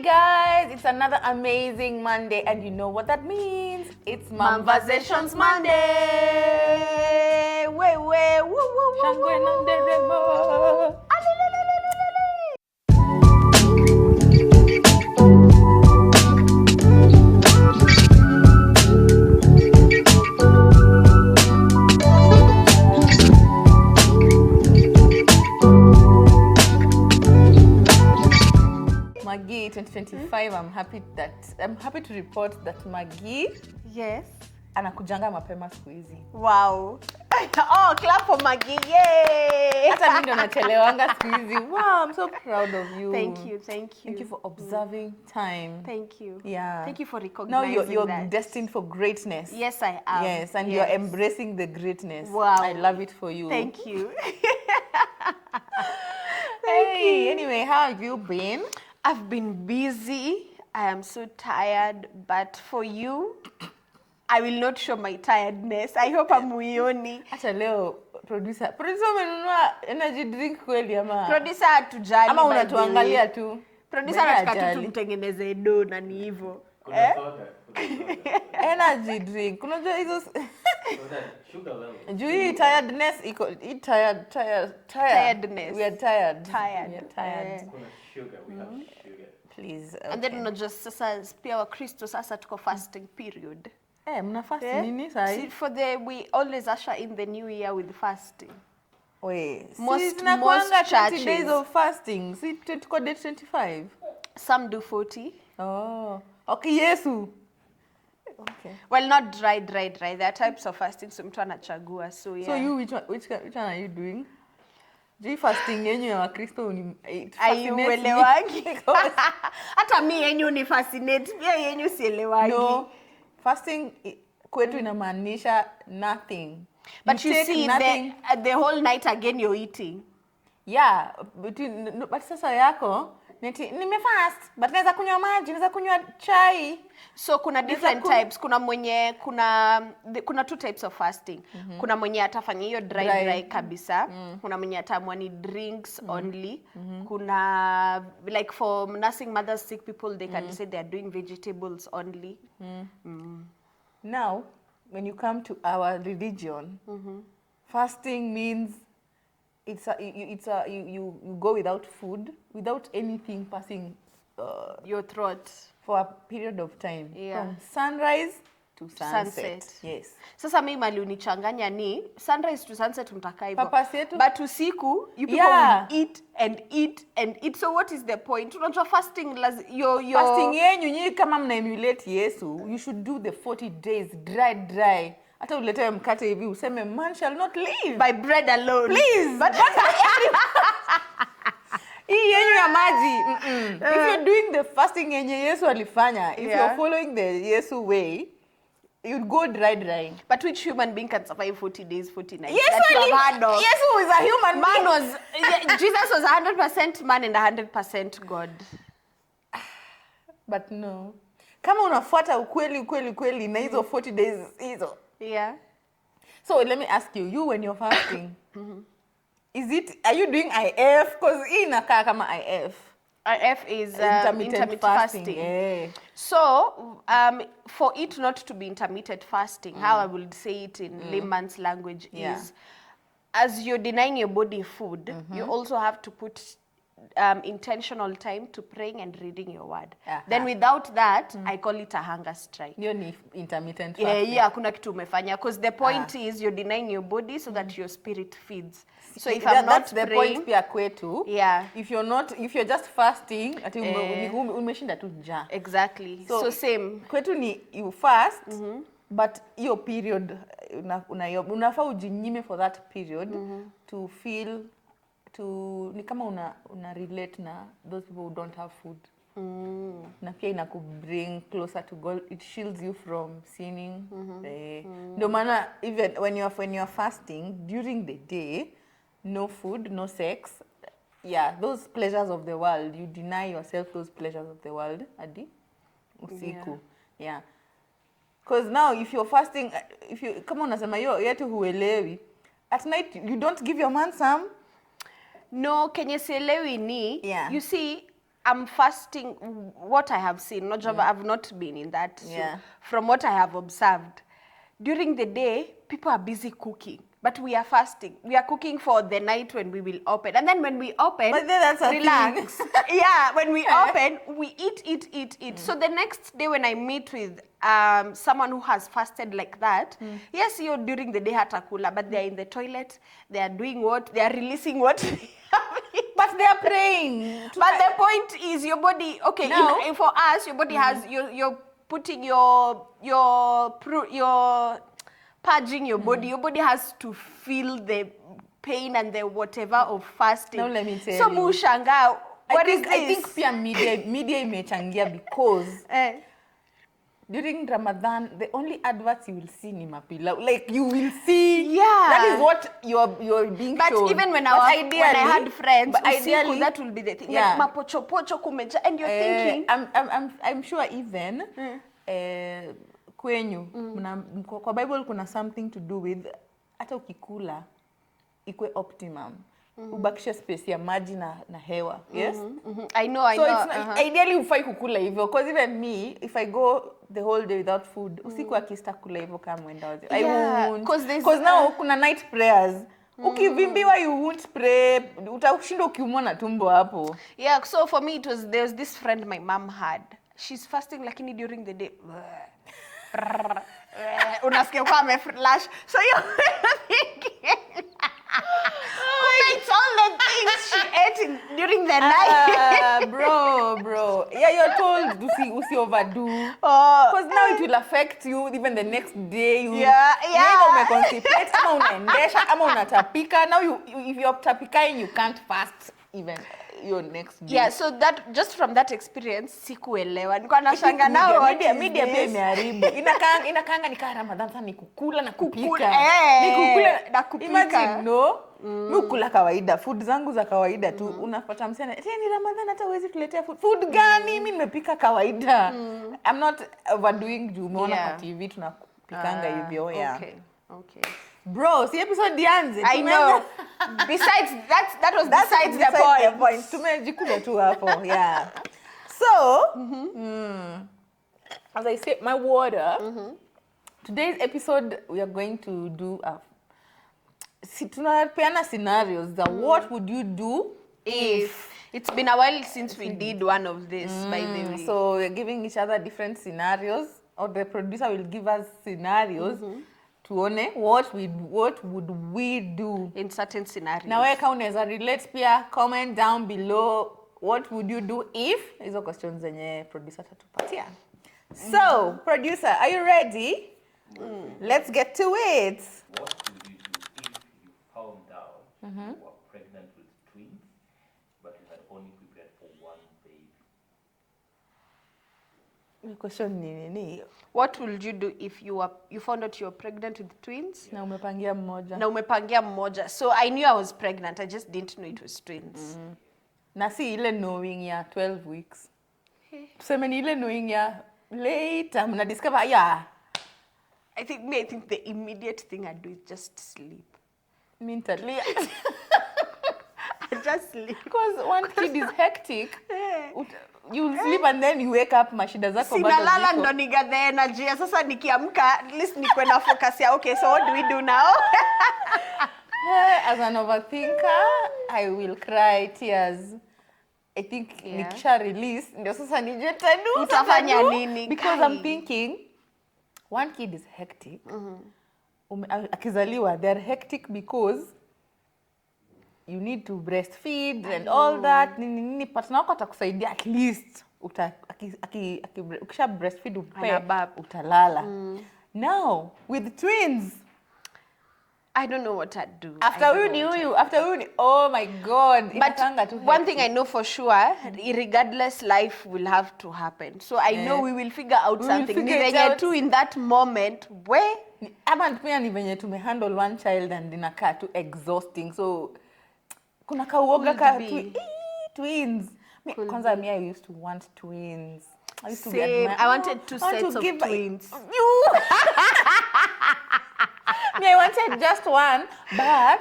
guys, it's another amazing Monday, and you know what that means. It's Mamvazations Monday. Woo, woo, woo, woo, Shangwe woo, na woo. nderemo. Maggie 2025, I'm happy to report that Maggie Yes. anakujanga mapema siku hizi. Wow. Oh, clap for Maggie. Yay. Hata mimi ndo nachelewanga siku hizi. Wow, I'm so proud of you. Thank you. Thank you for observing time. Thank you. Yeah. Thank you for Now recognizing you're that. destined for greatness. Yes, I am. Yes, and you're embracing the greatness. Wow. I love it for you. Thank you. Hey, anyway, how have you been? I've been busy. I am so tired, but for you, I will not show my tiredness. I hope amuioni. Acha leo producer umenunua energy drink kweli ama? Producer hatujali. Ama by the way. unatuangalia tu. Producer Mbona anataka tu hajali? tumtengeneze do na ni hivyo. Energy drink. Unajua hizo Sugar level. juu hii tiredness iko tiredness. We are tired. Tired. We are tired. Kuna sugar, we have sugar. Please. And then unajua sasa pia Wakristo sasa tuko fasting period. Mna fast Eh? nini See, sahi? we always usher in the new year with fasting. Wait. Most Tunakuanga 20 days churches. of fasting. Si tuko day 25. Some do 40. Oh. Okay, Yesu. Okay. Well, not dry. There are types of fasting, so mtu anachagua. So yeah. So you which one are you doing? Juu fasting yenyu ya Wakristo ni Aiuelewangi. Hata mi yenyu ni fascinate. Pia yenyu sielewangi. No. Fasting kwetu inamaanisha nothing. But you take see, nothing. the whole night again you're eating. Yeah, but sasa yako nimefast, but naweza kunywa maji, naweza kunywa chai. So kuna different types. Kuna two types of fasting. Kuna mwenye atafanya hiyo dry kabisa. Kuna mwenye atamwa ni drinks only. Kuna like for nursing mothers, sick people, they can say they are doing vegetables only. Now, when you come to our religion, fasting means you go without food, without anything passing Your throat. for a period of time, Yeah. from sunrise to sunset. Sunset. Yes. Sasa mimi mali unichanganya ni sunrise to sunset mtaka hivyo. Purpose yetu? But usiku you people Yeah. will eat and eat and eat. So what is the point? Unajua fasting your Fasting yenyu nyinyi kama mna emulate Yesu, you should do the 40 days dry. Hata uletewe mkate hivi useme man shall not live by bread alone. Please. But hii yenyu ya maji. If you're doing the fasting yenye Yesu alifanya, if you're following the Yesu way, you'd go dry. But which human being can survive 40 days, 40 nights? Yesu That you have heard of? Yesu is a human Man being. was Jesus was 100% man and 100% God. But no. Kama unafuata ukweli na hizo 40 days hizo. Yeah. So let me ask you when you're fasting, are you doing IF? Because hii inakaa kama IF. IF is intermittent fasting. Yeah. So, for it not to be intermittent fasting, how I would say it in layman's language is, as you're denying your body food, you also have to put intentional time to praying and reading your word. Then without that, I call it a hunger strike. Hiyo ni intermittent fasting. Yeah, kuna kitu umefanya. Because the point is you're denying your body so that your spirit feeds. So if I'm not that's the praying, point pia kwetu. Yeah. If you're just fasting, ati umeshinda tu njaa. Exactly. So same. Kwetu ni you fast, but hiyo period unafaa ujinyime for that period to feel ni kama una relate na those people who don't have food. Na pia inakubring closer to God. It shields you from sinning. Ndio maana even when you're fasting during the day, no food, no sex. Yeah, those pleasures of the world, you deny yourself those pleasures of the world hadi usiku. Yeah. Because now if you're fasting, kama unasema yetu huelewi, at night you don't give your man some. No, kenye sielewi ni, Yeah. you see, I'm fasting, what I have seen, not I've not been in that. So Yeah. from what I have observed, during the day, people are busy cooking. But we are fasting. We are cooking for the night when we will open. And then when we open, But then that's a relax. Yeah, when we open, we eat. So the next day when I meet with someone who has fasted like that, yes, you're during the day hatakula, but they're in the toilet, they are doing what? They are releasing what? But they are praying. But the point is your body, okay, Now- for us, your body has, you're putting your purging your body has to feel the pain and the whatever of fasting. Now let me tell so you. mushanga, what is I think this? pia media imechangia because Eh. during Ramadan, the only adverts you will see ni mapilau. Like you will see. Yeah. That is what you're being But shown. even when But I ideally- had friends, but usiku, ideally, that will be the thing. yeah. Like mapochopocho kumeja, and you're thinking, I'm sure even kwenyu kwa Bible kuna something to do with hata ukikula ikwe optimum. Ubakishe space ya maji na hewa. Yes? I know. So it's not, ideally ufai kukula hivyo because even me if I go the whole day without food usiku akista kula hivyo kama mwenda wazi I Yeah, won't 'cause now kuna night prayers ukivimbiwa you won't pray utashinda ukiumwa na tumbo hapo. Yeah, so for me there was this friend my mom had. She's fasting lakini during the day. Unasikia kwa ameflash. So you're thinking it's all the things she ate during the night. Bro. Yeah, you're told usi overdo. Because now it will affect you even the next day. Yeah. Umeconstipate, kama unaendesha, kama unatapika. Now if you're tapikaing, you can't fast even your next day. Yeah, so that just from that experience sikuelewa. Nilikuwa nashanga nao media pia imeharibu. Inakaanga ni kama Ramadan sana ni kukula na kupika. Ni kukula na kupika. Imagine no. Mimi kula kawaida, food zangu za kawaida tu. Unapata msana, ni Ramadan hata huwezi tuletea food. Food gani? Mimi nimepika kawaida. I'm not overdoing juu umeona kwa TV tunapikanga hivyo. Yeah. Okay. Bro, si episode ianze. I know. Besides that was besides the point. Tumejikuta tu hapo. Yeah. So, as I said, my water. Today's episode we are going to do tunapeana scenarios. What would you do if it's been a while since we did one of this, by the way. So we're giving each other different scenarios, or the producer will give us scenarios. Tuone what would we do in certain scenarios. na wewe kama unaweza relate pia comment down below what would you do if hizo questions zenye producer tatupatia. So producer, are you ready? Let's get to it. What would you do if you found out you were pregnant with twins, but you had only prepared for one baby? The question ni nini? What would you do if you found out you were pregnant with twins? Na umepangia mmoja. Na umepangia mmoja. So I knew I was pregnant. I just didn't know it was twins. Na si ile knowing ya 12 weeks. Tuseme ni ile knowing ya later mna discover I think the immediate thing I do is just sleep. mentally. I just sleep. Because one kid is hectic. You will sleep and then you wake up mashida zako bado Sinalala ziko. ndo niga the energy. Sasa nikiamka at least nikuwe na focus ya okay, so what do we do now? As an overthinker, I will cry tears. I think nikisha release ndio sasa nije tadu. Utafanya nini? Because Kai. I'm thinking one kid is hectic. Akizaliwa they're hectic because you need to breastfeed and all that. Nini partner wako atakusaidia at least ukisha breastfeed utalala. Now with twins I don't know what I'd do. after huyu oh my god. But one thing I know for sure, regardless, life will have to happen. So I know we will figure out something. figure it Ni venye out. tu in that moment where ama pia ni venye tumehandle one child and inakaa tu exhausting, so kuna kauoga ka twins. Kwanza me I used to want twins. I used to be same. admire- I wanted two I want sets to of give twins. Me, I wanted just one, but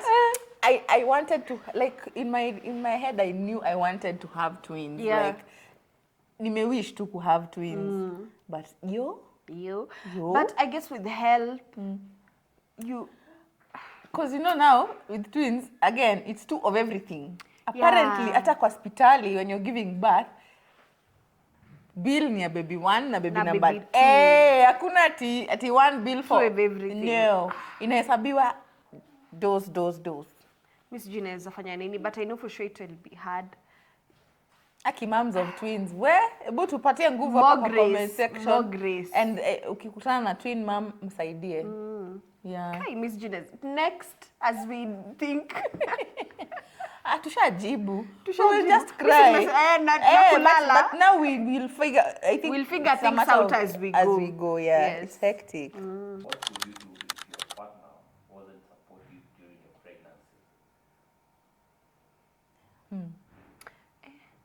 I wanted to, like, in my head I knew I wanted to have twins. Yeah. Like, nimewish to have twins. But yo. But I guess with help, you... Because you know now, with twins, again, it's two of everything. Apparently, hata kwa hospitali, when you're giving birth, bill ni ya baby 1 na baby Na number baby 2. hakuna ati one bill for everything. No, inahesabiwa dose. Miss sijui naweza fanya nini, but I know for sure it will be hard. Aki moms of twins, hebu tupatie nguvu More hapa kwa grace, comment section. more grace. And ukikutana na twin mom, msaidie. Yeah. Hey, Miss Junes, next as we think. Tushajibu. Tushajibu. We'll just Sisi cry. na kulala. But now we'll figure, I think We'll figure it's a things matter out of- as we As go. we go, yeah. Yes. It's hectic. What would you do if your partner wasn't supportive during your pregnancy?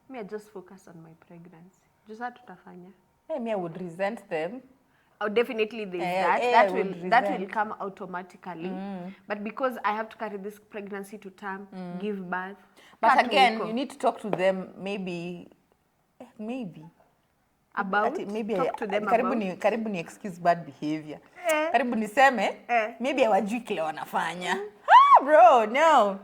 Me, I just focus on my pregnancy. Just how tutafanya. Me, I would resent them. Oh, definitely there's Yeah, that. yeah, I That would will resent. come automatically. But because I have to carry this pregnancy to term, give birth. But kaa tu again, huko. you need to talk to them maybe. About Maybe talk to them karibu ni excuse bad behavior. Eh. Karibu niseme maybe hawajui kile wanafanya. Bro, no.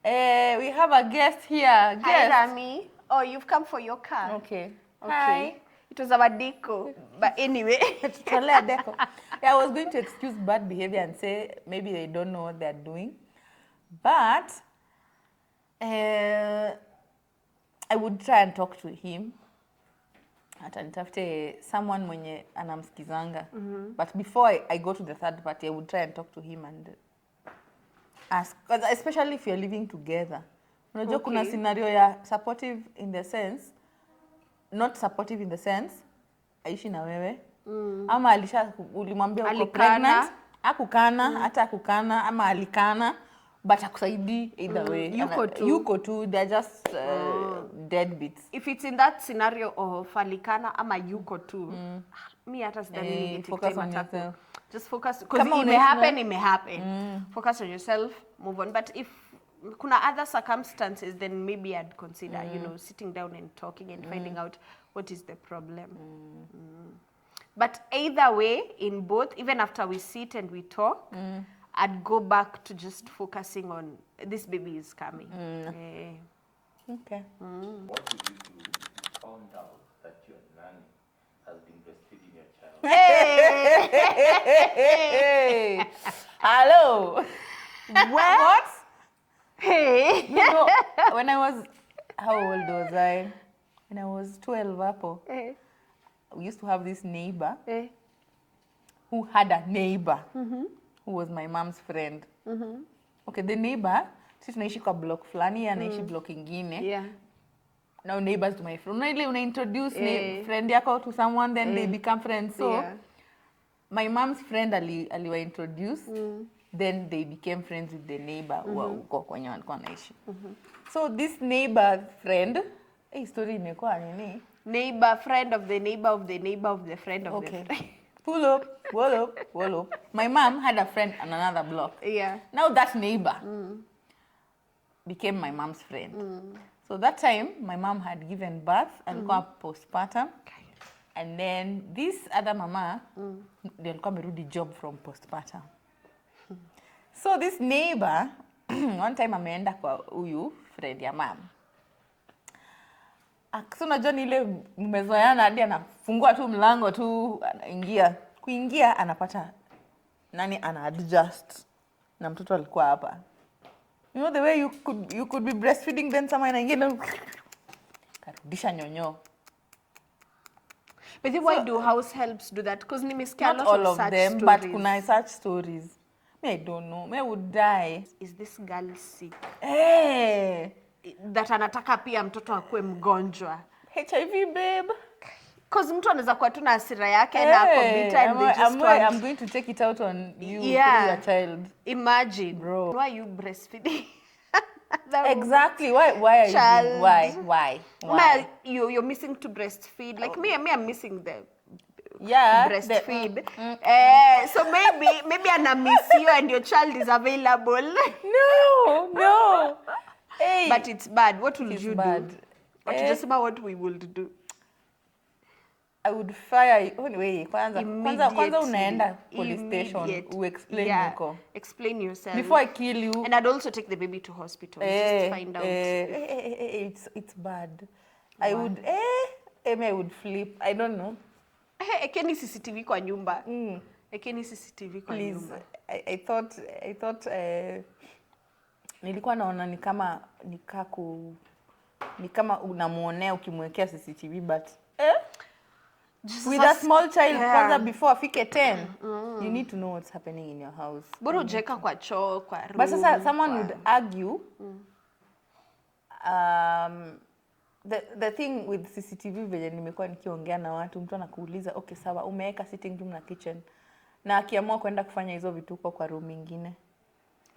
We have a guest here. Hi, Guest. Rami. Oh, you've come for your car. Okay. Okay. It was our deco. But anyway. Tutolea deco. Yeah, I was going to excuse bad behavior and say maybe they don't know what they're doing. But I would try and talk to him. Hata nitafute someone mwenye anamsikizanga. But before I go to the third party, I would try and talk to him and ask. Because especially if you're living together. Unajua kuna scenario ya supportive in the sense, not supportive in the sense, aishi na wewe. Ama ulimwambia uko pregnant, hakukana, hata hakukana, ama alikana, but hakusaidii either way. Yuko tu, they're just deadbeats. If it's in that scenario of alikana ama yuko tu, me hata sidhani Focus on yourself. Just focus, because it may happen. Focus on yourself, move on. But if kuna other circumstances, then maybe I'd consider, sitting down and talking and finding out what is the problem. But either way, in both, even after we sit and we talk, I'd go back to just focusing on this baby is coming. Okay. What would you do if you found out that your nanny has been breastfeeding your child? Hey. Hello. What? Hey. You know, when I was, how old was I? When I was 12 hapo. We used to have this neighbor who had a neighbor who was my mom's friend. Okay, the neighbor, sisi tunaishi kwa block fulani, anaishi block ingine. Yeah. Now neighbors to my friend. Una introduce friend yako to someone, then they become friends. So my mom's friend aliwa introduce, then they became friends with the neighbor huko kwenye walikuwa wanaishi. So this neighbor friend, story imekuwa nini? Neighbor, friend of the neighbor of the neighbor of the friend of the friend. Pull up. My mom had a friend on another block. Yeah. Now that neighbor became my mom's friend. So that time, my mom had given birth, alikuwa postpartum. And then this other mama, they alikuwa amerudi job from postpartum. So this neighbor, one time ameenda kwa huyu friend ya mom. So unajua ni ile mmezoeana hadi anafungua tu mlango tu anaingia. Kuingia anapata nani ana adjust. Na mtoto alikuwa hapa. You know the way you could be breastfeeding, then someone anaingia karudisha nyonyo. But then why do house helps do that? Because nimesikia a Not lot all of of such them, stories. but kuna such stories. Me, I don't know. Me, I would die. Is this girl sick? Hey! That anataka pia mtoto akue mgonjwa. HIV, babe. Because mtu anaweza kuwa tu na hasira yake na ako bitter and they just want... I'm going to take it out on you, Yeah. your child. Imagine. Bro. Why are you breastfeeding? Exactly. Why are you Child. doing? Why? Ma, you're missing to breastfeed. Like me, I'm missing the breastfeed. So maybe ana miss you and your child is available. No. Hey. But it's bad. What will It's you bad. do? Hatujasema what we would do. I would fire anyway. Kwanza Immediately. unaenda police station, explain yuko. Explain yourself. Before I kill you. And I'd also take the baby to hospital just to find out. It's bad. I would I would flip. I don't know. Ekeni CCTV kwa nyumba. Ekeni CCTV kwa nyumba. I thought nilikuwa naona ni kama unamuonea ukimwekea CCTV, but with a small child kwanza before afike 10 you need to know what's happening in your house. Bora ujeka kwa choo, kwa room. But sasa someone would argue the thing with CCTV venye nimekuwa nikiongea na watu, mtu anakuuliza okay sawa umeweka sitting room na kitchen, na akiamua kwenda kufanya hizo vituko kwa room nyingine,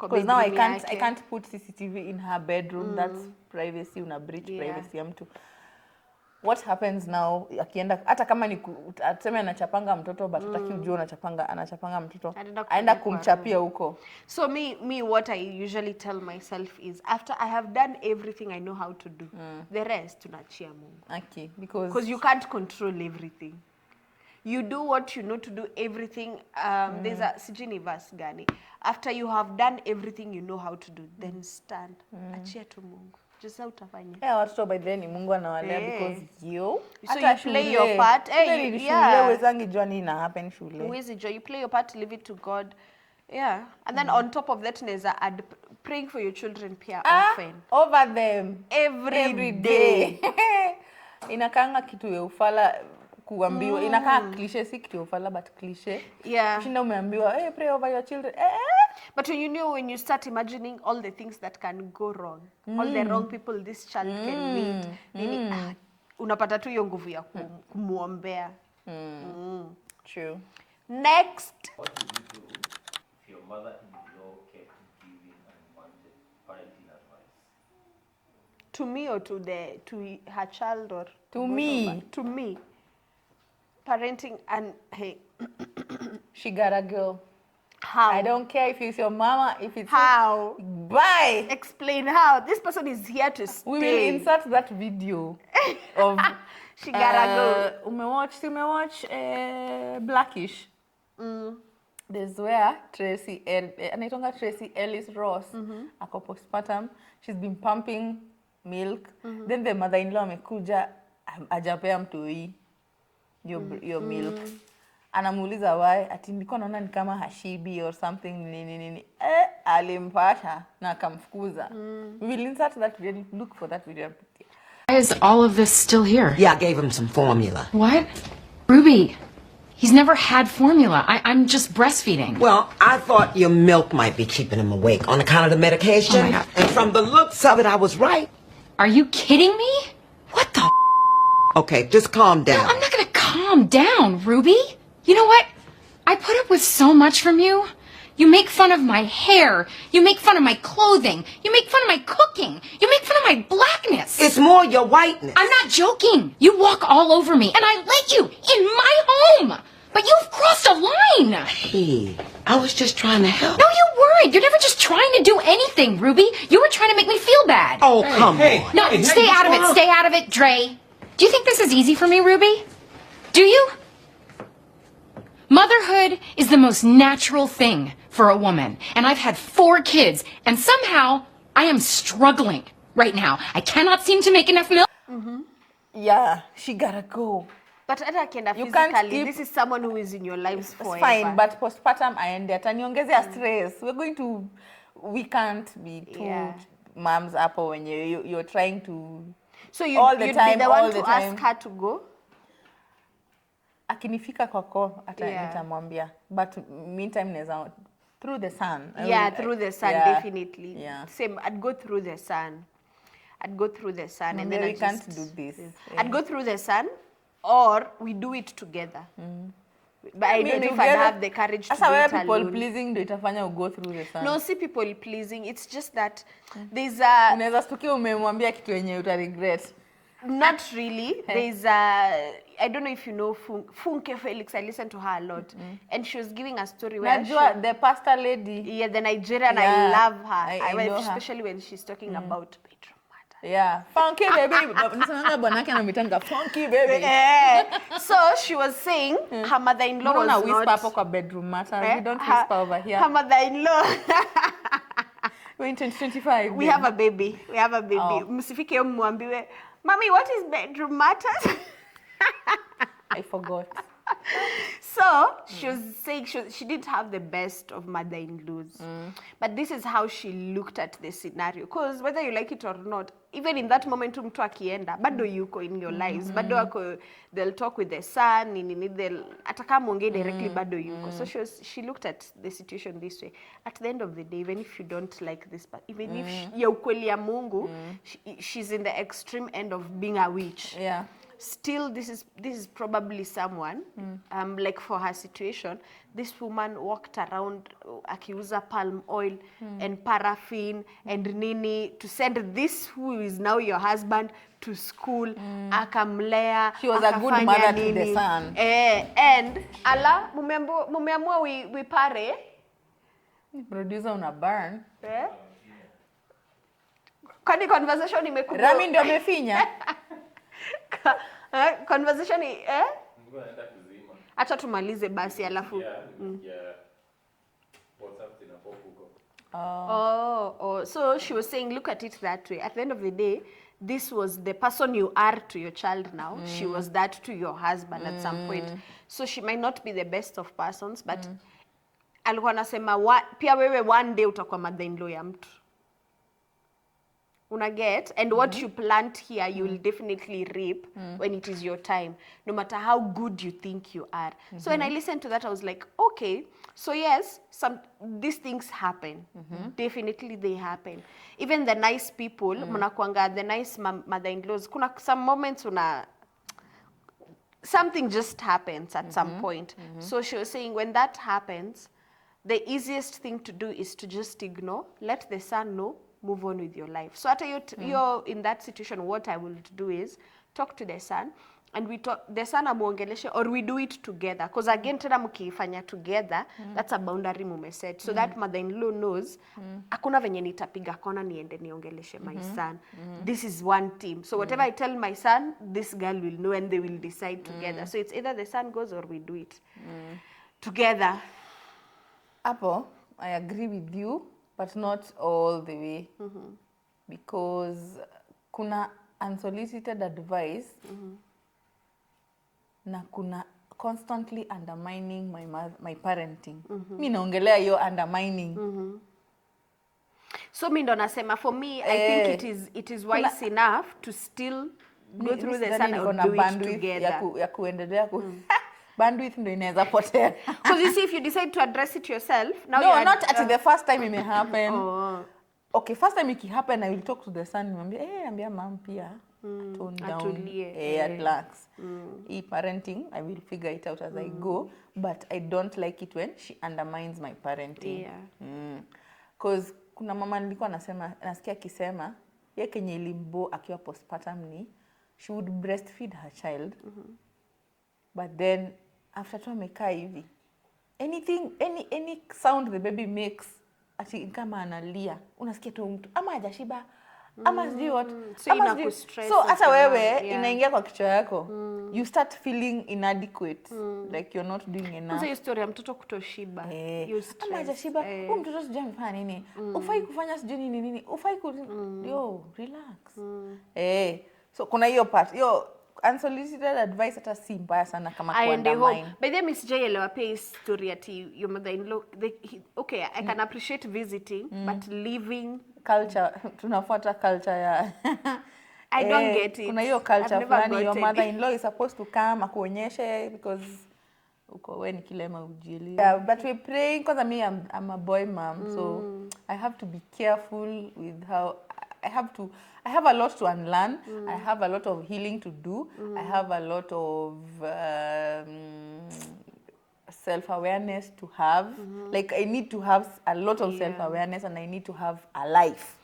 because now I can't put CCTV in her bedroom. That's privacy, una breach privacy ya mtu. What happens now akienda, hata kama ni atuseme anachapanga mtoto, but utaki ujue anachapanga mtoto, aenda kumchapia huko. So me what I usually tell myself is after I have done everything I know how to do, the rest tunachia Mungu. Okay, because you can't control everything. You do what you know to do everything. There's a sijini verse gani. After you have done everything you know how to do, then stand. Achia tu Mungu. Just utafanya. Watoto by then Mungu anawalea because you. So you play your part. Uwezangi jua nini na happen shule. Uwezi jua, you play your part, leave it to God. Yeah. And then on top of that, neza add praying for your children pia often. Over them. Every day. Inakanga kitu ya ufala kuambiwa. Inakaa cliche, si kitu ya ufala but cliche. Yeah. Shinda umeambiwa, pray over your children. But when you start imagining all the things that can go wrong, all the wrong people this child can meet, unapata tu hiyo nguvu ya kumuombea. True. Next. What would you do if your mother-in-law kept giving unwanted parenting advice? To me or to her child or to me? To me. Parenting and hey. She got a girl. How? I don't care if it's your mama, if it's how. Bye. Explain how. This person is here to stay. We will insert that video of she gotta go. Umewatch Blackish. There's where Tracy Ellis Ross ako postpartum. She's been pumping milk. Then the mother-in-law amekuja ajapea mtoi your milk. Anamuuliza why, ati nilikuwa naona ni kama hashibi or something nini. Alimpasha na akamfukuza. We will insert that video. Look for that video. Why is all of this still here? Yeah, I gave him some formula. What? Ruby, he's never had formula. I'm just breastfeeding. Well, I thought your milk might be keeping him awake on account of the medication. Oh my God. And from the looks of it, I was right. Are you kidding me? What the Okay, just calm down. I'm not gonna calm down, Ruby. You know what? I put up with so much from you. You make fun of my hair. You make fun of my clothing. You make fun of my cooking. You make fun of my blackness. It's more your whiteness. I'm not joking. You walk all over me, and I let you in my home. But you've crossed a line. Hey, I was just trying to help. No, you weren't. You're never just trying to do anything, Ruby. You were trying to make me feel bad. Oh, come on. No, stay out of it. Stay out of it, Dre. Do you think this is easy for me, Ruby? Do you? Motherhood is the most natural thing for a woman. And I've had 4 kids, and somehow I am struggling right now. I cannot seem to make enough milk. Yeah, she gotta go. But hata akienda You can't physically, keep- this is someone who is in your lives forever. It's fine, but postpartum aende ataniongezea stress. We can't be two moms hapo when you're trying to So all the you'd time, be the all one the to time. ask her to go? Akinifika kwako nitamwambia, but meantime neza through the sun. Through the sun, definitely. Yeah. Same, I'd go through the sun. And then we I can't do this. I'd go through the sun, or we do it together. But I don't know if I'd have the courage to do Asa it people alone. pleasing ndio itafanya go through the sun. No, see people pleasing. It's just that there's a... Unaweza stukia umemwambia kitu yenye uta regret. Not really. There's I don't know if you know Funke Felix. I listen to her a lot, and she was giving a story where Najua the pastor lady. yeah, the Nigerian, I Yeah, love her. I know her. Especially when she's talking about bedroom matter. Yeah, funky baby. Nasemanga bwanake anamitanga funky baby. So she was saying her mother-in-law was Mbona whisper not. hapo kwa bedroom matters? We don't whisper over here. Her mother-in-law. We're in 2025. We have a baby. We have a baby. Oh. Msifike mwambiwe, Mommy, what is bedroom matters? I forgot. So she was saying she didn't have the best of mother-in-laws, but this is how she looked at the scenario. Because whether you like it or not, even in that moment, mtu akienda, bado yuko in your lives, bado ako, they'll talk with the son, they'll ataka muongee directly, bado yuko. So she looked at the situation this way. At the end of the day, even if you don't like this, but even if ya ukweli ya Mungu, she's in the extreme end of being a witch. Yeah. Still, this is probably someone like for her situation, this woman walked around akiuza palm oil and paraffin and nini to send this who is now your husband to school, akamlea. She was a good akafanya mother nini. to the son. And ala mumeamua we pare Producer una burn. Kwani conversation imekuwa Rami ndio amefinya. conversation Nilikuwa naenda kuzima. acha tumalize basi alafu Yeah. WhatsApp zinapoa huko. So she was saying, look at it that way. At the end of the day, this was the person you are to your child now. She was that to your husband at some point. So she might not be the best of persons, but alikuwa anasema pia wewe one day utakuwa mother-in-law ya mtu. Una get? And what you plant here, you will definitely reap when it is your time, no matter how good you think you are. So when I listened to that, I was like, okay, so yes, these things happen. Definitely they happen. Even the nice people, mnakuanga the nice mother-in-laws, kuna some moments something just happens at some point. So she was saying when that happens, the easiest thing to do is to just ignore, let the son know, move on with your life. So after you're in that situation, what I will do is talk to the son, and we talk, the son amuongeleshe, or we do it together. Because again, tena mkifanya together, that's a boundary mumeset. So that mother-in-law knows, hakuna venye nitapiga kona niende niongeleshe my son. This is one team. So whatever I tell my son, this girl will know, and they will decide together. So it's either the son goes or we do it together. Hapo, I agree with you, but not all the way. Because kuna unsolicited advice na kuna constantly undermining my parenting. Mi naongelea hiyo undermining. So mi ndo nasema, for me, I think it is wise enough to still go through the son or do it together. Ya kuendelea bandwidth ndo inaweza potea. Because you see, if you decide to address it yourself, now no, not at the first time it may happen. Okay, first time it happen, I will talk to the son. Nimwambia, ambia mom pia. Tone down. Atulie. Relax. Parenting, I will figure it out as I go. But I don't like it when she undermines my parenting. Because kuna mama nilikuwa nasikia akisema, ye kenye ilimbo akiwa postpartum ni, she would breastfeed her child. But then, after tu amekaa hivi, any sound the baby makes, ati kama analia, unasikia tu mtu, ama hajashiba, ama sijui what. So hata wewe, inaingia kwa kichwa yako, you start feeling inadequate, like you're not doing enough. Kwanza hiyo story ya mtoto kutoshiba. Ama hajashiba, huyu mtoto sijui amefanya nini, ufai kufanya sijui nini, ufai yo, relax. So kuna hiyo part, unsolicited advice hata si mbaya sana kama kuandamine. By the way, Miss J elewa pia hii story ati your mother-in-law, okay, I can appreciate visiting, but living culture, tunafuata culture ya I don't get it. Kuna hiyo culture fulani, your mother-in-law is supposed to come akuonyeshe because uko we ni kilema ujili. Yeah, but we praying because I'm a boy mom, so I have to be careful with how I have a lot to unlearn. I have a lot of healing to do. I have a lot of self-awareness to have. Like I need to have a lot of self-awareness, and I need to have a life.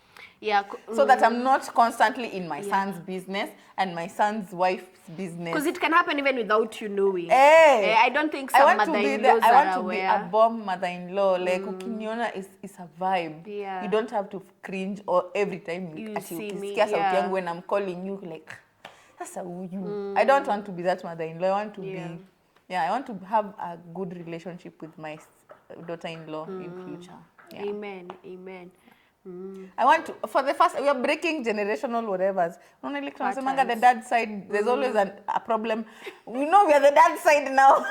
Yeah. So that I'm not constantly in my son's business and my son's wife's business. Because it can happen even without you knowing. Hey, I don't think some mother-in-laws I are want to aware. be a bomb mother-in-law. Like ukiniona is a vibe. Yeah. You don't have to cringe or every time You ati see me, ukisikia sauti yeah. yangu when I'm calling you like sasa huyu. I don't want to be that mother-in-law. I want to be I want to have a good relationship with my daughter-in-law in future. Yeah. Amen. Amen. I want to, for the first, we are breaking generational whatevers. Only tunasemanga the dad side, there's always a problem. We know we are the dad side now.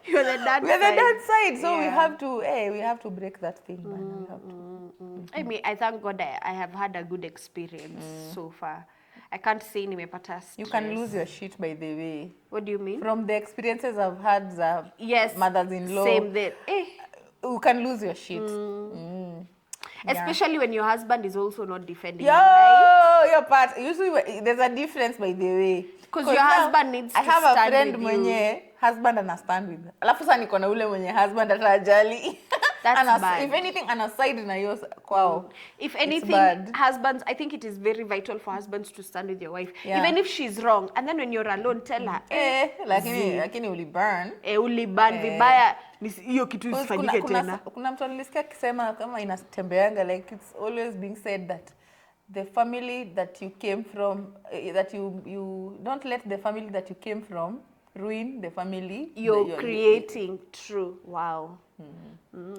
You're the dad We are the dad side, so Yeah. we have to break that thing. Man. We have to. I mean, I thank God I have had a good experience so far. I can't say nimepata stress. You can lose your shit, by the way. What do you mean? From the experiences I've had, Yes. mothers-in-law, Same there. you can lose your shit. Especially when your husband is also not defending Yo, you, right? your part. Usually, there's a difference, by the way. Because your now, husband needs I to have a stand friend with you. mwenye husband anastand with. Alafu sasa niko na ule mwenye husband atajali. That's bad. If anything, ana side na hiyo kwao. If It's anything, bad. husbands, I think it is very vital for husbands to stand with your wife. Yeah. Even if she's wrong. And then when you're alone, tell her, Lakini uli burn. uliban vibaya, hiyo kitu isifanyike tena. Kuna mtu alisikia akisema kama inatembeanga, like it's always being said that the family that you came from, that you don't let the family that you came from ruin the family You're creating. True. Wow.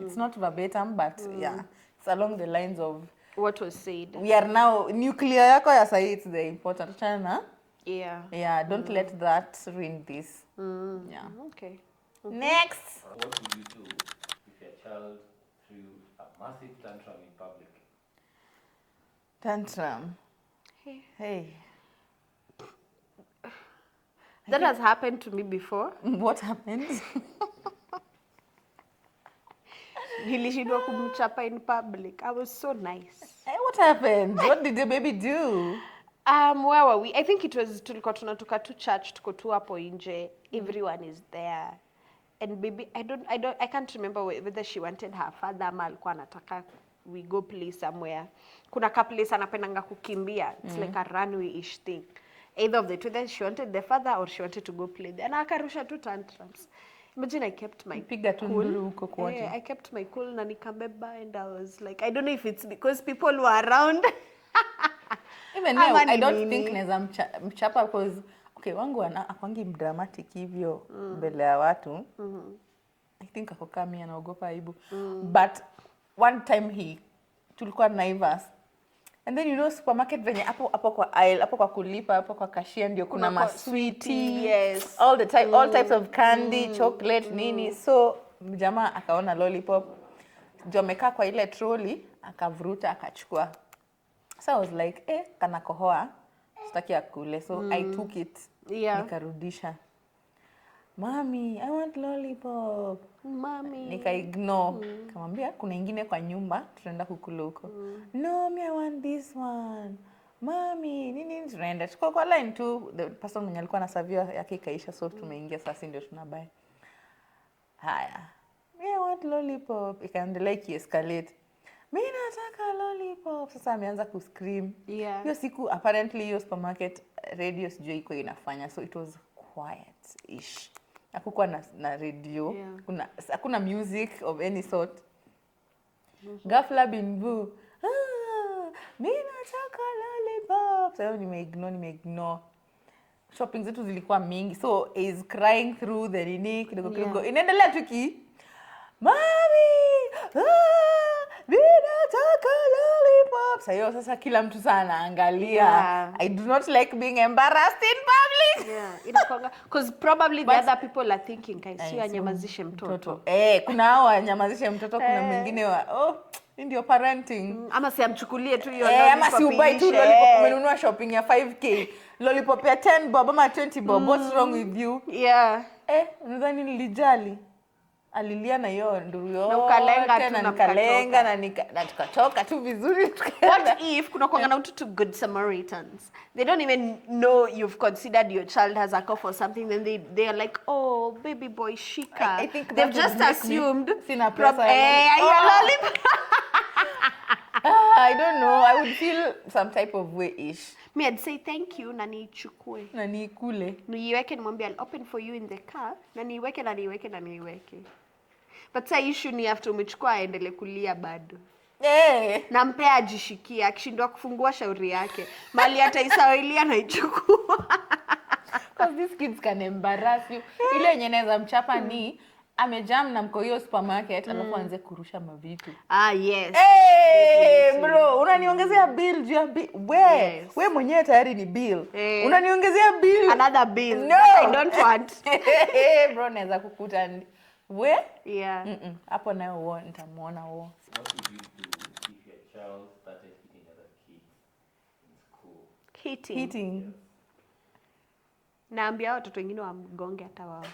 It's not verbatim, but yeah, it's along the lines of What was said. we are now nuclear yako ya sahi, it's the important chana. Yeah. Don't let that ruin this. Yeah. Okay. Next. What would you do if your child threw a massive tantrum in public? Tantrum. Hey. That has happened to me before. What happened? Nilishindwa kumchapa in public. I was so nice. Hey, what happened? What did the baby do? Where were we? I think it was tulikuwa tunatoka tu church, tuko tu hapo nje. Everyone is there. And baby, I can't remember whether she wanted her father ama alikuwa anataka we go play somewhere. Kuna ka place anapendanga kukimbia. It's like a runway-ish thing. Either of the two, then she wanted the father or she wanted to go play there. Na akarusha tu tantrums. Imagine I kept my Piga tu nduru huko kwote. Yeah, I kept my cool na nikabeba, and I was like, I don't know if it's because people were around. Even me, Ama I ni don't nini? think neza mchapa because okay, wangu akwangi mdramatic hivyo mbele ya watu. I think ako kama anaogopa aibu. But one time tulikuwa Naivas. And then you know supermarket venye hapo kwa aisle, hapo kwa kulipa, hapo kwa cashier ndio kuna masweetie. Yes. All the time, all types of candy, chocolate, nini. So mjamaa akaona lollipop. Ndio amekaa kwa ile trolley, akavuruta akachukua. So I was like, kana kohoa, sitaki akule. So I took it. Yeah. Nikarudisha. Mommy, I want lollipop. Mommy. Nika-ignore. Kamwambia, kuna ingine kwa nyumba, tunaenda kukula huko. No, me, I want this one. Mommy, nini tunaenda. Tuko kwa line tu, the person mwenye alikuwa anasavia yake ikaisha, so tumeingia sasa ndio tunabuy. Haya. Me, I want lollipop. Ikaendelea ki-escalate. Mimi nataka lollipop. Sasa ameanza kuscream. Yeah. Hiyo siku apparently hiyo supermarket radio sijui iko inafanya, so it was quiet-ish. Hakukuwa na radio. Yeah. Hakuna music of any sort. Ghafla bin bu. Mimi nataka lollipop. Sasa nimeignore. Shopping zetu zilikuwa mingi. So is crying through the nini kidogo. Inaendelea tu Mami! Mimi nataka lollipop. Sasa kila mtu sana anaangalia. Yeah. I do not like being embarrassed in public. Yeah, because probably the other people are thinking, sio anyamazishe mtoto. Kuna hao anyamazishe mtoto, kuna mwingine ndio parenting. Ama siamchukulie tu hiyo Ama si ubai tu lollipop, umenunua shopping ya 5k. Lollipop ya 10 bob ama 20 bob. What's wrong with you? Yeah. Unadhani nilijali? Alilia na hiyo nduru yote. Na ukalenga tu na nikalenga na tukatoka tu vizuri. What if kuna kuanga na utu good Samaritans? They don't even know you've considered your child has a cough or something, then they are like, oh, baby boy, shika. I think they've that just would make me assumed. sina pressure. I don't know. I would feel some type of way-ish. Me, I'd say thank you na niichukue. Na niikule. Niiweke nimwambie I'll open for you in the car. Na niiweke na niiweke na niiweke. But sa issue ni after umechukua aendelee kulia bado. Nampea ajishikia, akishindwa kufungua shauri yake. Mali ataisawailia na ichukua. Because these kids can embarrass you. Ile yenye naweza mchapa ni amejam na mko hiyo supermarket alafu anze kurusha mavitu. Yes. Bro, unaniongezea bill juu ya bill. We mwenyewe tayari ni bill. Unaniongezea bill. Another bill. No. That I don't want. Bro, naweza kukuta Yeah. Hapo nayo nitamuona What would you do if your child started hitting other kids in school? hitting. Naambia watoto wengine wamgonge hata wao.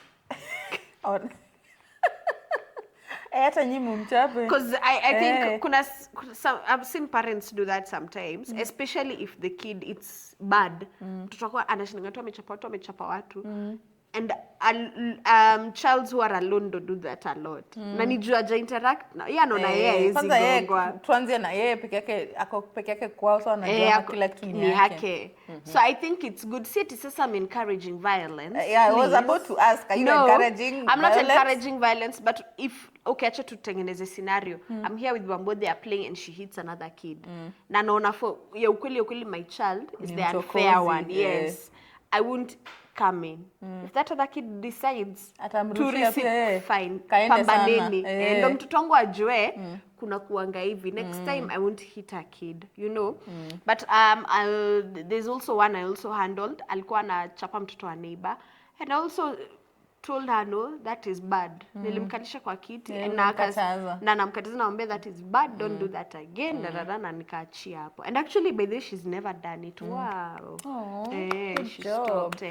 Hata nyinyi mumchape. Because I think I've seen parents do that sometimes, especially if the kid it's bad. Mtoto wako anashinda tu amechapa watu. And childs who are alone don't do that a lot. Na nijua ja interact na yeye anaona yeye gongwa. Tuanze na yeye peke yake ako peke yake kwao so anajua kila kitu ni yake. So I think it's good. See, sasa I'm encouraging violence. I was about to ask, are you encouraging I'm violence? not encouraging violence, but if acha tutengeneze scenario. I'm here with Bambo, they are playing and she hits another kid. Na naona for ya ukweli my child is the unfair one. Yes. I won't come in. If that other kid decides to receive fine, pambaneni. Ndo mtoto wangu ajue kuna kuanga hivi. Next time I won't hit a kid, you know. But there's also one I also handled. Alikuwa anachapa mtoto wa neighbor. And I also told her no, that is bad. Nilimkalisha kwa kiti na namkatiza naombe that is bad, don't do that again. Na nikaachia hapo. And actually by this she's never done it. Wow. She stopped.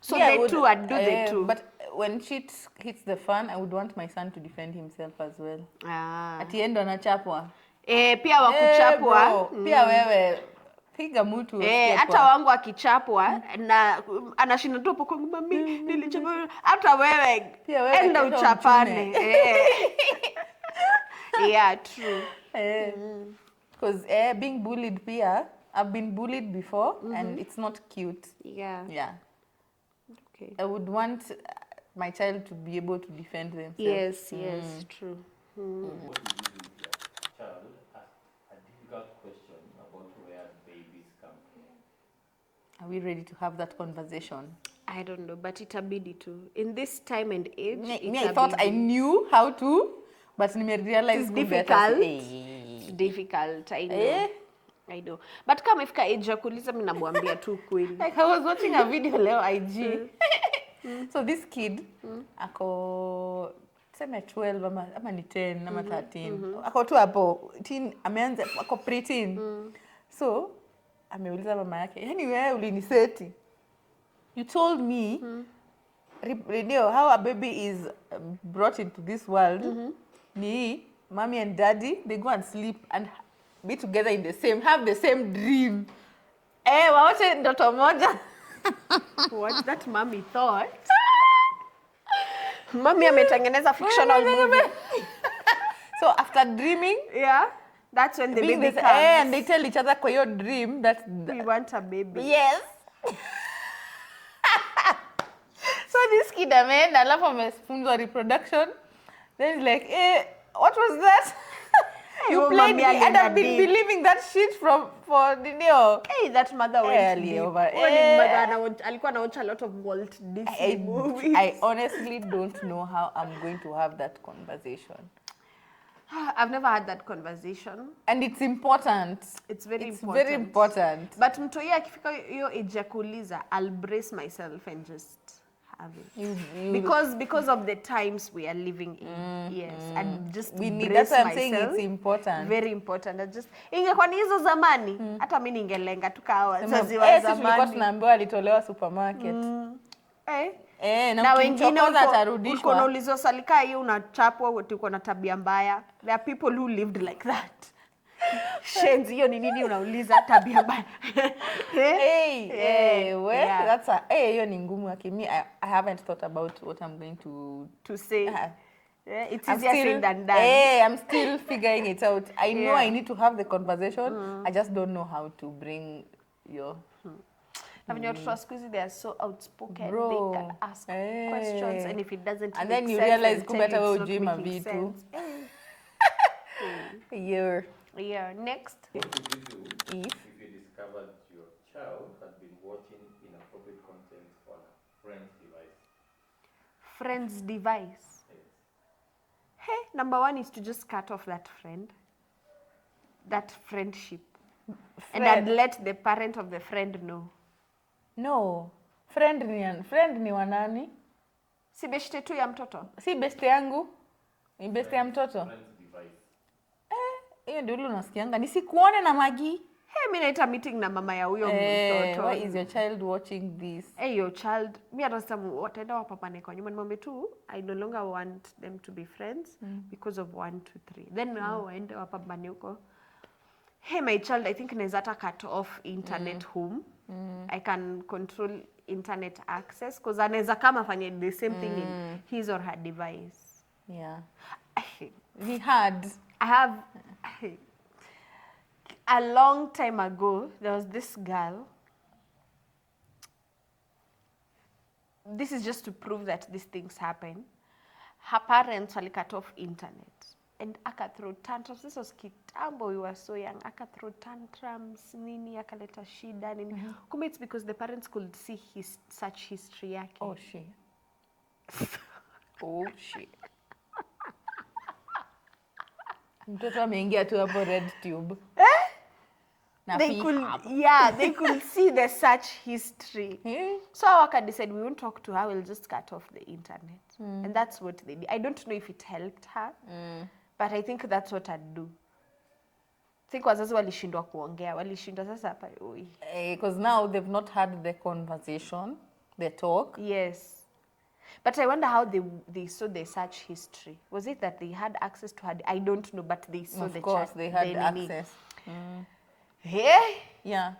So yeah, they too, I'd do the two. But when shit hits the fan, I would want my son to defend himself as well. At the end anachapwa. Pia wakuchapwa. Pia wewe piga mtu. Hata wangu akichapwa na anashinda tu hapo kwangu mami nilichapwa. Hata wewe enda uchapane. Yeah, true. Because being bullied pia, I've been bullied before and it's not cute. Yeah. Okay. I would want my child to be able to defend themselves. Yes, true. What would you do if your child asked a difficult question about where babies come from? Are we ready to have that conversation? I don't know, but itabidi too. In this time and age, I thought I knew how to, but nimerealize it's difficult. It's difficult, I know. I know. But kama ifika age ya kuuliza mimi namwambia tu kweli. Like I was watching a video leo IG. So this kid ako tuseme 12 ama ni 10 ama 13. Ako tu hapo teen ameanza ako pre-teen. So ameuliza mama yake, "Yaani wewe uliniseti. You told me how a baby is brought into this world. Ni mommy and daddy they go and sleep and be together in the same, have the same dream. Waote ndoto moja." What that mommy thought? Mommy ametengeneza fictional movie. So after dreaming, that's when the baby comes. And they tell each other kwa your dream that we want a baby. Yes. So this kid ameenda alafu amefunzwa reproduction. Then he's like, what was that? You played me and I've been believing that shit for the new. That mother went deep. Alikuwa anaocha a lot of Walt Disney movies. I honestly don't know how I'm going to have that conversation. I've never had that conversation. And it's important. It's very important. But mtoi akifika hiyo age ya kuuliza, I'll brace myself and just have it. Because of the times we are living in. Yes. And just we need, brace that's why I'm myself. saying it's important. Very important. I just ingekuwa ni hizo zamani, hata mimi ningelenga tukawa wazazi wa zamani. Tulikuwa tunaambiwa alitolewa supermarket. Na wengine uko unaulizwa salika hiyo unachapwa uko na tabia mbaya. There are people who lived like that. Shenzi hiyo ni nini unauliza tabia mbaya? That's hiyo ni ngumu yake. Me I haven't thought about what I'm going to say. Yeah, it's I'm easier said than done. I'm still figuring it out. I know I need to have the conversation. I just don't know how to bring your I mean, your trust squeezy, they are so outspoken. Bro. They can ask questions, and if it doesn't and make then you sense, realize they'll kumbe tell hata you wewe it's hujui not making mavitu. sense. Yeah. Yeah, next. What would you do If if you discovered your child had been watching inappropriate content on a friend's device? Friend's device. Yes. Hey, number one is to just cut off that friend, that friendship. And I'd let the parent of the friend know. no, friend ni wanani? Si beshte tu ya mtoto. Si beste yangu? Ni beste ya mtoto? Friend's device. Hiyo ndio ile unasikianga. Nisikuone na Magi. Hey, mimi naita meeting na mama ya huyo mtoto. Why is your child watching this? Hey, your child. Mi hata sasa wataenda wapapane kwa nyuma. Nimwambie tu, I no longer want them to be friends because of 1, 2, 3. Then now waende wapapane huko. Hey, my child, I think naweza hata cut off internet home. I can control internet access because anaweza kama afanye the same thing in his or her device. Yeah. He had. I have a long time ago, there was this girl. This is just to prove that these things happen. Her parents wali cut off internet. And aka throw tantrums. This was kitambo, we were so young. Aka throw tantrums, nini, akaleta shida, nini. Kumbe it's because the parents could see his search history yake. Oh shit. Oh shit. Mtoto ameingia tu hapo RedTube. Na They could see the search history. So Waka decided we won't talk to her, we'll just cut off the internet. And that's what they did. I don't know if it helped her, but I think that's what I'd do. I think wazazi walishindwa kuongea, walishindwa sasa hapa. Because now they've not had the conversation, the talk. Yes. But I wonder how they saw the search history. Was it that they had access to her? I don't know, but they saw the Of course, chat. they had access. Hey, Yeah.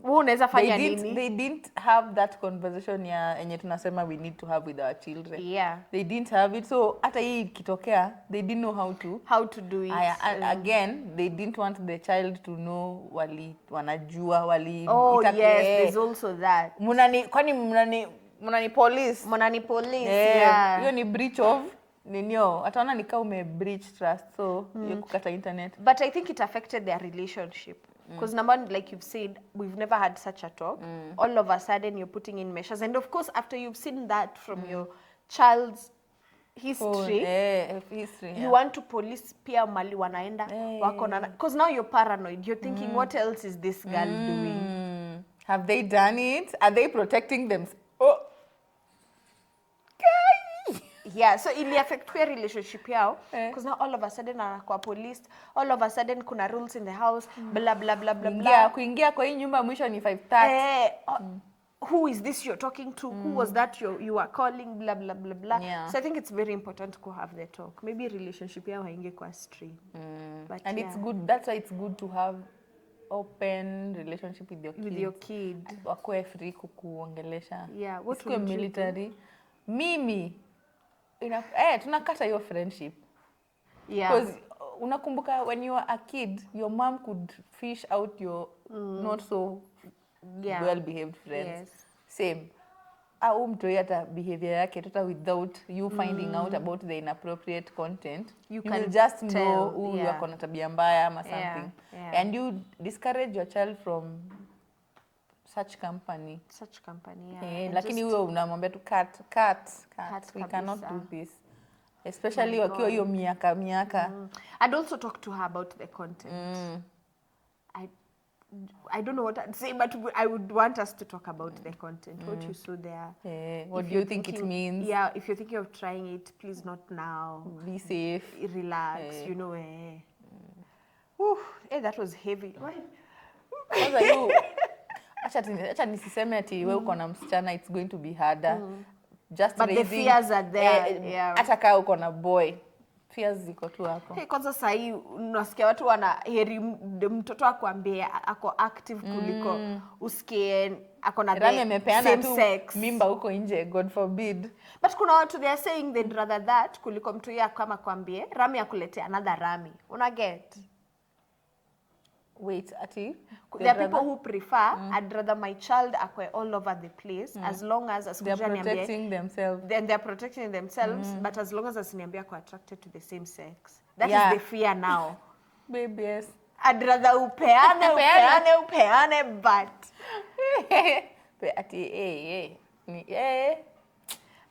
wewe unaweza fanya nini? They didn't have that conversation yenye tunasema we need to have with our children. Yeah. They didn't have it. So hata hii ikitokea, they didn't know how to do it. Again, they didn't want the child to know wanajua Oh, yes, there's also that. Munani police. Monani police, yeah. Hiyo ni breach of ninyo. Ataona nika breach trust. So, hiyo kukata internet. But I think it affected their relationship. Because number one, like you've said, we've never had such a talk. All of a sudden, you're putting in measures. And of course, after you've seen that from your child's history, you want to police pia mali wanaenda wako na, because now you're paranoid. You're thinking, what else is this girl doing? Have they done it? Are they protecting them? Oh. Yeah, so ili affect your relationship yao because now all of a sudden anakuwa police, all of a sudden kuna rules in the house, blah blah blah blah blah. Kuingia kwa hii nyumba mwisho ni 5:30. Who is this you're talking to? Who was that you are calling? Blah blah blah blah. Yeah. So I think it's very important to have the talk. Maybe relationship yao hainge kwa stream. But And it's good. That's why it's good to have open relationship with your kids. With your kid. Wakuwe free kukuongelesha. Yeah, what Isikuwe would you military. Mimi tunakata your friendship. Yeah. Because unakumbuka when you were a kid, your mom could fish out your not so well behaved friends. Yes. Same. Au mtu hata behavior yake tota without you finding out about the inappropriate content, you can will just tell, know who you are tabia mbaya ama something. Yeah. And you discourage your child from such company. Such company, yeah. Lakini wewe unamwambia tu cut. We cannot do this. Especially wakiwa hiyo miaka. I'd also talk to her about the content. I don't know what I'd say, but I would want us to talk about the content. What you saw there. What do you think it means? Yeah, if you're thinking of trying it, please not now. Be safe. Relax, you know. That was heavy. Why? Acha nisiseme ati wewe uko na msichana it's going to be harder. Just but raising, the fears are there. Hata kama uko na boy fears ziko tu hapo. Hey, kwanza sahii unasikia watu wana heri mtoto akwambie ako active kuliko usikie ako na Rami the amepeana same tu sex. mimba huko nje, God forbid. But kuna watu they are saying they'd rather that kuliko mtu yeye kama kwambie Rami akuletea another Rami. Una get? Wait, ati There are people who prefer I'd rather my child akwe all over the place as long as they are asikuja niambie protecting themselves. then they're protecting themselves but as long as asiniambia ko attracted to the same sex. That Yeah. is the fear now. Baby, yes. I'd rather upeane but Ati ni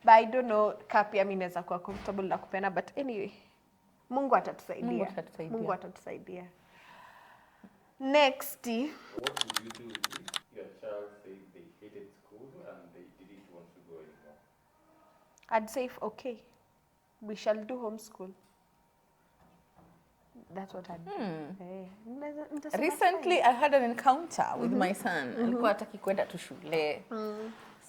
but I don't know kapia mimi naweza kuwa comfortable na kupeana but anyway Mungu atatusaidia. Mungu atatusaidia. Mungu atatusaidia. Next, What would you do if your child said they hated school and they didn't want to go anymore? I'd say okay. We shall do homeschool. That's what I'd do. Nitasema Recently I had an encounter with my son. Alikuwa hataki kwenda tu shule.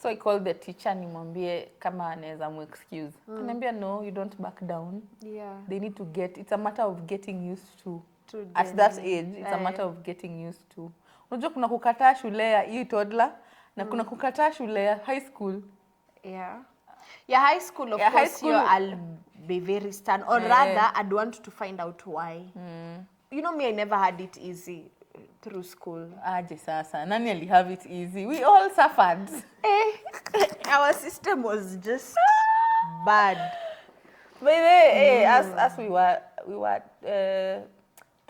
So I called the teacher nimwambie kama anaweza mu-excuse. Ananiambia no, you don't back down. fine. Yeah. They need to it's a matter of getting used to. To At the- that age, it's a matter of getting used to. Unajua kuna kukataa shule ya hii toddler na kuna kukataa shule ya high school. Yeah. Yeah, high school, of Yeah, high course, school- I'll be very stern. Or rather, I'd want to find out why. You know me, I never had it easy through school. Aje sasa, nani ali have it easy? We all suffered. Our system was just bad. By the way, as we were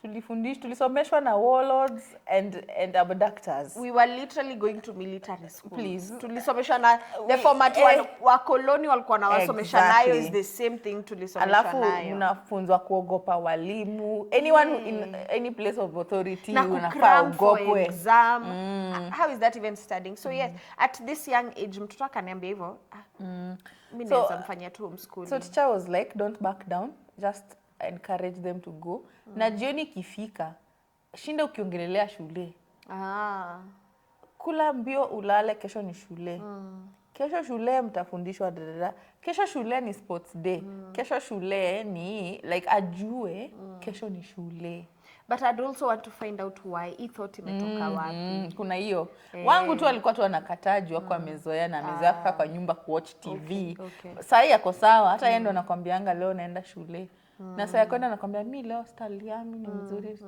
tulisomeshwa na warlords and abductors. We were literally going to military school. Please. Tulisomeshwa na the format wa koloni walikuwa na wasomesha nayo is Exactly. the same thing tulisomeshwa Alafu nayo. unafunzwa kuogopa walimu. Anyone in any place of authority Na unafaa kukram for ugopwe. exam. How is that even studying? So yes, at this young age mtoto akaniambia hivyo, mimi So, naweza mfanyia tu homeschooling. So teacher was like, don't back down, just encourage them to go. Na jioni ikifika, shinda ukiongelelea shule. Kula mbio ulale, kesho ni shule. Kesho shule mtafundishwa dadada. Kesho shule ni sports day. Kesho shule ni like ajue kesho ni shule. But I'd also want to find out why he thought imetoka wapi. Kuna hiyo. Wangu tu alikuwa tu anakataa juu kwa amezoea na amezoea kukaa kwa nyumba kuwatch TV. Okay. Sasa yako sawa, hata yeye ndo anakuambianga leo naenda shule. Na sasa kwenda anakuambia mimi leo staliami ni mzuri.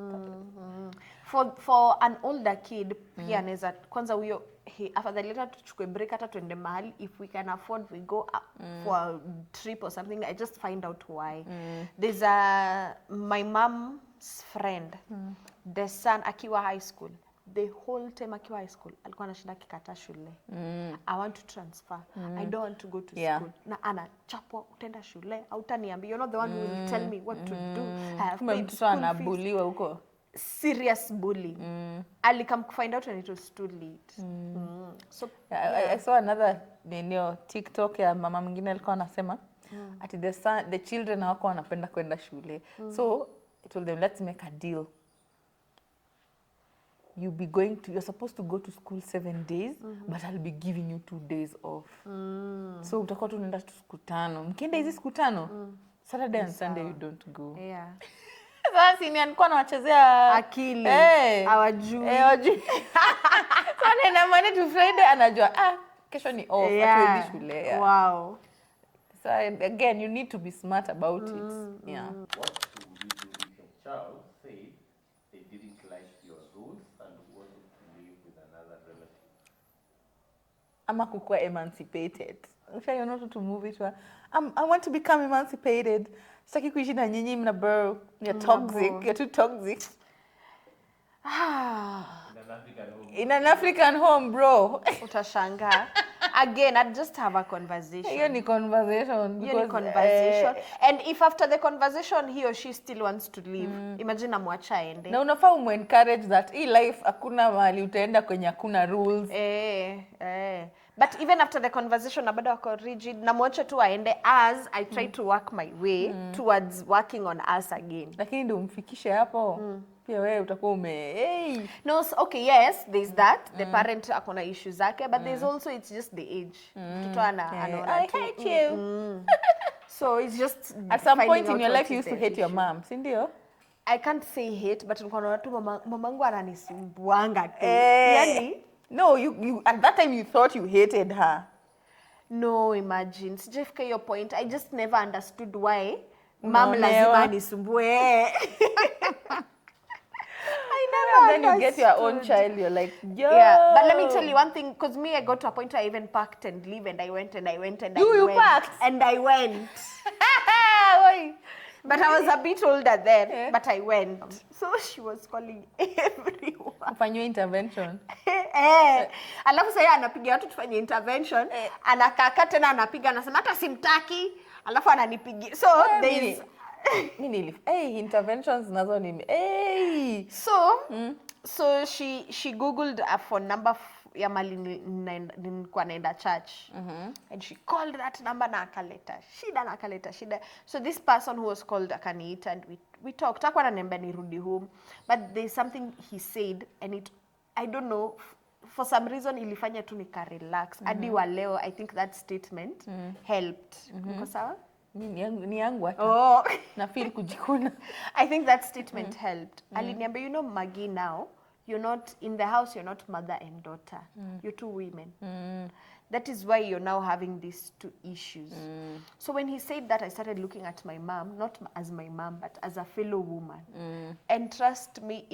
For an older kid pia anaweza kwanza huyo afadhali hata tuchukue break hata tuende mahali if we can afford we go for a trip or something. I just find out why. There's my mom's friend, the son akiwa high school, the whole time akiwa high school alikuwa anashinda kikata shule. I want to transfer. I don't want to go to school. Na anachapwa utaenda shule au utaniambia, you're not the one who will tell me what to do. I have Kumbe paid mtoto school fees. anabuliwa huko. Serious bullying. I'll come to find out when it was too late. So I saw another TikTok ya mama mwingine alikuwa anasema ati the children hawako wanapenda kwenda shule. So I told them, let's make a deal. You're supposed to go to school 7 days, but I'll be giving you 2 days off. So utakuwa tu unaenda siku 5. Mkienda hizi siku 5, Saturday and Sunday you don't go. yeah. Sasa si alikuwa anawachezea Akili. hawajui. Hawajui. So anaenda Monday to Friday anajua kesho ni off, hatuendi shule. Yeah. Wow. So again, you need to be smart about it. Yeah. What would you do if your child said they didn't like your rules and wanted to live with another relative? Ama kukua emancipated. You know to move it. I want to become emancipated. Sitaki kuishi na nyinyi mna bro. You're toxic. You're too toxic. In an African home, bro. Utashangaa. Again, I'd just have a conversation. Hiyo ni conversation. Hiyo ni conversation. And if after the conversation he or she still wants to leave, imagine amwacha aende. Na unafaa encourage that hii life hakuna mahali utaenda kwenye hakuna rules. But even after the conversation na bado wako rigid, namwacha tu aende as I try to work my way towards working on us again. Lakini ndio umfikishe hapo. Pia wewe utakuwa No, okay, yes, there's that. The parent akona issues zake, but there's also it's just the age. Mtoto anaona I tu. hate you. So it's just At some finding point in out your what life, you is used to the hate your issue. mom, si ndio? I can't say hate, but nilikuwa naona tu mamangu ananisumbuanga tu. Eh. Yani, No, you at that time you thought you hated her. no, imagine. Sijafika hiyo point. I just never understood why mom Unaonewa. lazima anisumbue. I never And then you get your own understood. child, you're like, yo. Yeah, but let me tell you one thing, because me, I got to a point where I even packed and leave, and I went and I went and I You went. packed? And I went. Why? But I was a bit older then, Yeah. but I went. So she was calling everyone. Ufanyiwe intervention. Alafu sasa anapiga watu tufanye intervention, anakaka tena anapiga anasema hata simtaki, alafu ananipigia. So there is Interventions nazo ni so she googled a phone number ya mali nilikuwa naenda church, and she called that number na akaleta shida. So this person who was called akaniita, and we talked. Hakuwa ananiambia nirudi home, but there's something he said, and I don't know, for some reason ilifanya tu nika relax. Hadi wa leo I think that statement helped. Uko sawa? ni yangu hata. Oh. Na feel kujikuna. I think that statement helped. Aliniambia, you know, Maggie, now you're not in the house, you're not mother and daughter. You're two women. That is why you're now having these two issues. So when he said that, I started looking at my mom, not as my mom, but as a fellow woman. And trust me,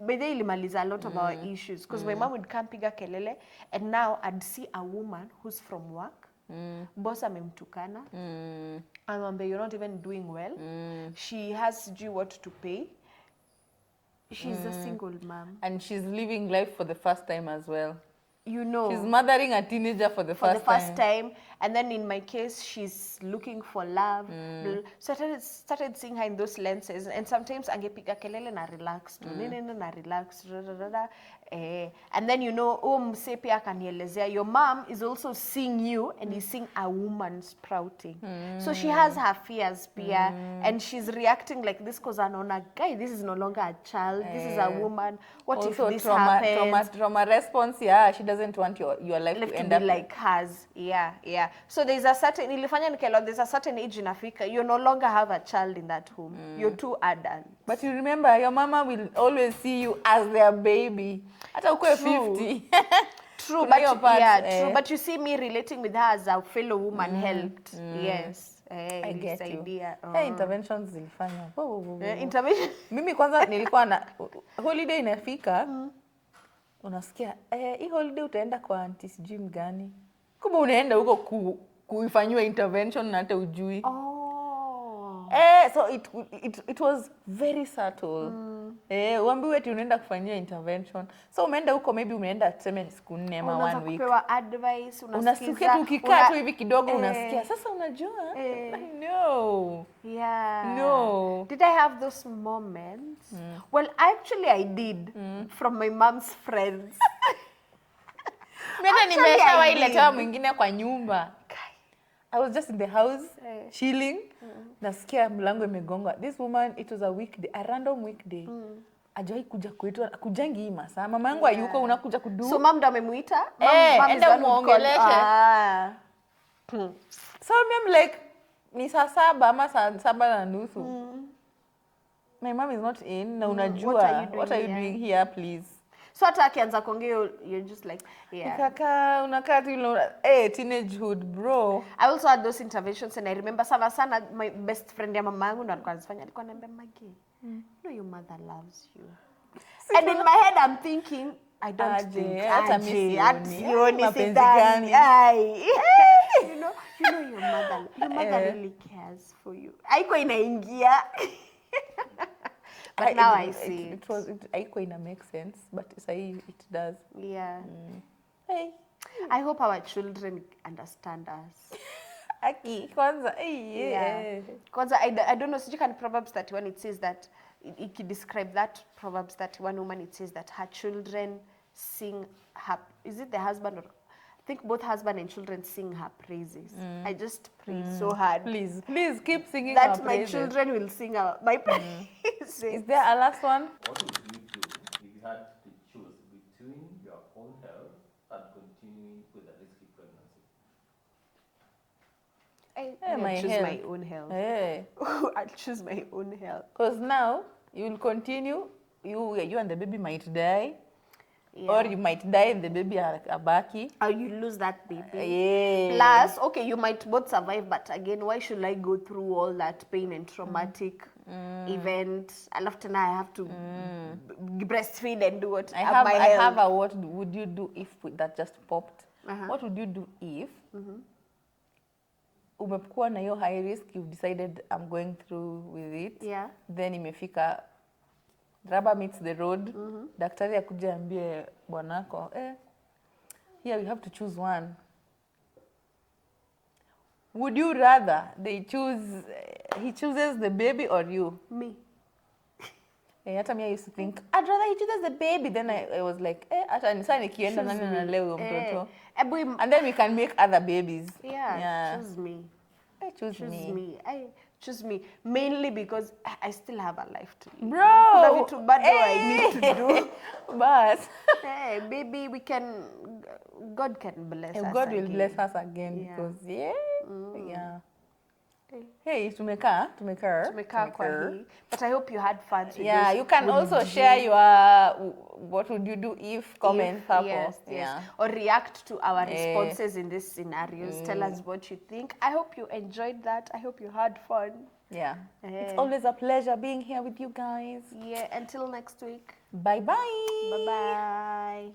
ilimaliza a lot of our issues, because my mom would come piga kelele, and now I'd see a woman who's from work. Boss amemtukana. Amwambia, you're not even doing well. She has due what to pay. She's a single mom. And she's living life for the first time as well. You know. She's mothering a teenager for the first time. And then in my case, she's looking for love. So I started seeing her in those lenses. And sometimes angepiga kelele na relax. Na relax. And then, you know, mse pia akanielezea, your mom is also seeing you and is seeing a woman sprouting. So she has her fears pia. And she's reacting like this because anaona, guy, this is no longer a child. This is a woman. What also, if this happens? trauma response, yeah, she doesn't want your life to end be up like hers. Yeah. So there's a certain, there's a certain age in Africa, you no longer have a child in that home. You're too adult. But you remember, your mama will always see you as their baby. Hata ukwe 50. True, Kuna hiyo but part, true. But you see, me relating with her as a fellow woman helped. Yes. I get you. Idea. Hey, interventions zilifanya. Intervention. Mimi kwanza nilikuwa na holiday inafika. Unasikia, hii holiday utaenda kwa auntie sijui mgani. Kumbe unaenda huko kuifanywa intervention na hata ujui. So it was very subtle. Uambiwe eti unaenda kufanyia intervention. So umeenda huko, maybe umeenda tuseme siku 4 ama 1 week. Kupewa advice, unasikia tu ukikaa tu hivi kidogo unasikia. Sasa unajua? No. Yeah. No. Did I have those moments? Well, actually I did. From my mom's friends. Mimi nimeshawahi letewa mwingine kwa nyumba. I was just in the house, chilling. Nasikia mlango imegongwa. This woman, it was a weekday, a random weekday. Ajai kuja kwetu, kujangi hii masaa. Mama yangu hayuko, unakuja kudu. So mom ndo amemuita? Enda muongeleshe. So I'm like, ni saa 7 ama saa 7:30. My mom is not in, na unajua, what are you doing here, please? So hata akianza kuongea, you're just like, yeah. Unakaa tu, teenagehood, bro. I also had those interventions, and I remember sana my best friend ya mama yangu ndo alikuwa anafanya, alikuwa ananiambia, Maggie, you know your mother loves you. And in my head I'm thinking, I don't think hata sioni mapenzi sidhani. gani. You know your mother really cares for you. Haiko inaingia. But now I see it was haiko ina make sense, but say it does. Yeah. Hey. I hope our children understand us. Aki kwanza Kwanza I don't know, sijui kan Proverbs 31 it says that it describe that Proverbs 31 woman, it says that her children sing her, is it the husband, or I think both husband and children sing her praises. I just pray so hard. Please keep singing that her my praises. children will sing my praises. Is there a last one? What would you do if you had to choose between your own health and continuing with a risky pregnancy? I'll my choose health. my own health. Hey. I'll choose my own health. Because now you will continue, you and the baby might die, or you might die and the baby abaki. Or you lose that baby. Yeah. Plus, okay, you might both survive, but again, why should I go through all that pain and traumatic event? And after now, I have to breastfeed and do what? I my have health. a what would you do if that just popped? Uh-huh. What would you do if umekuwa na hiyo high risk, you've decided I'm going through with it, Yeah. then imefika rubber meets the road, daktari akuja ambie bwanako, here we have to choose one. Would you rather he chooses the baby or you? Me. Hata me I used to think I'd rather he chooses the baby. Then I was like, hata nisa nikienda nani analea huyo mtoto. And then we can make other babies. Yeah. Choose me. Choose me. Choose me mainly because I still have a life to live. Bro. Kuna vitu bado I need to do. But Hey, baby, God can bless us. God will again. bless us again Yeah. because yeah. Hey, tumekaa Kwa hii. But I hope you had fun. With Yeah, those you can would also you- share your what would you do if comment if, hapo. yes. Yeah. Or react to our responses in these scenarios. Tell us what you think. I hope you enjoyed that. I hope you had fun. Yeah. It's always a pleasure being here with you guys. Yeah, until next week. Bye bye. Bye-bye.